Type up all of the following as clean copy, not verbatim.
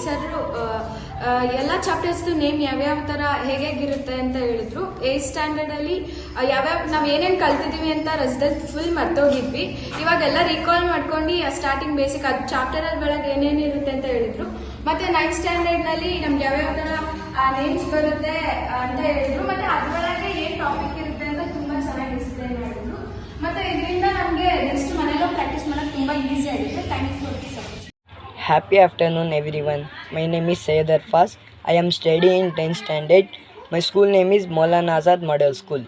Sir ಎಲ್ಲ ಚಾಪ್ಟರ್ಸ್ದು name ಯಾವ್ಯಾವ ಥರ ಹೇಗಿರುತ್ತೆ ಅಂತ ಹೇಳಿದ್ರು. 8th ಸ್ಟ್ಯಾಂಡರ್ಡಲ್ಲಿ ಯಾವ್ಯಾವ ನಾವು ಏನೇನು ಕಲ್ತಿದ್ದೀವಿ ಅಂತ ರಜದಲ್ಲಿ ಫುಲ್ ಮರ್ತೋಗಿದ್ವಿ. ಇವಾಗೆಲ್ಲ ರೀಕಾಲ್ ಮಾಡ್ಕೊಂಡು ಸ್ಟಾರ್ಟಿಂಗ್ ಬೇಸಿಕ್ ಅದು ಚಾಪ್ಟರಲ್ಲಿ ಒಳಗೆ ಏನೇನು ಇರುತ್ತೆ ಅಂತ ಹೇಳಿದ್ರು. ಮತ್ತೆ 9th ಸ್ಟ್ಯಾಂಡರ್ಡ್ನಲ್ಲಿ ನಮ್ಗೆ ಯಾವ್ಯಾವ ಥರ ನೇಮ್ಸ್ ಬರುತ್ತೆ ಅಂತ ಹೇಳಿದ್ರು. ಮತ್ತೆ ಅದರೊಳಗೆ ಏನು ಟಾಪಿಕ್ ಇರುತ್ತೆ ಅಂತ ತುಂಬ ಚೆನ್ನಾಗಿ ಎಕ್ಸ್ಪ್ಲೈನ್ ಮಾಡಿದ್ರು. ಮತ್ತೆ ಇದರಿಂದ ನಮಗೆ ನೆಕ್ಸ್ಟ್ ಮನೆಯಲ್ಲೂ ಪ್ರಾಕ್ಟೀಸ್ ಮಾಡೋಕ್ಕೆ ತುಂಬ ಈಸಿ ಆಗಿದೆ. Thank you for this. Happy afternoon everyone. My name is Heggere. I am studying in 10th standard. My school name is Maulana Azad Model School.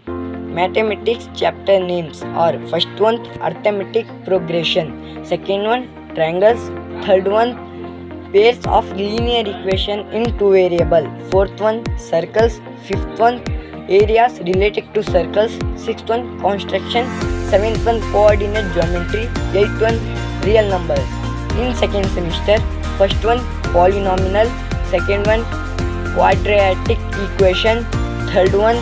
Mathematics chapter names are: first one arithmetic progression, second one triangles, third one pairs of linear equation in two variable, fourth one circles, fifth one areas related to circles, sixth one construction, seventh one coordinate geometry, eighth one real numbers. In second semester, first one polynomial, second one quadratic equation, third one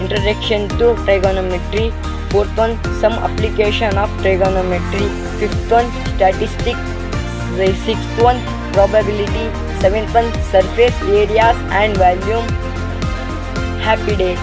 introduction to trigonometry, fourth one some application of trigonometry, fifth one statistics, sixth one probability, seventh one surface areas and volume. Happy day.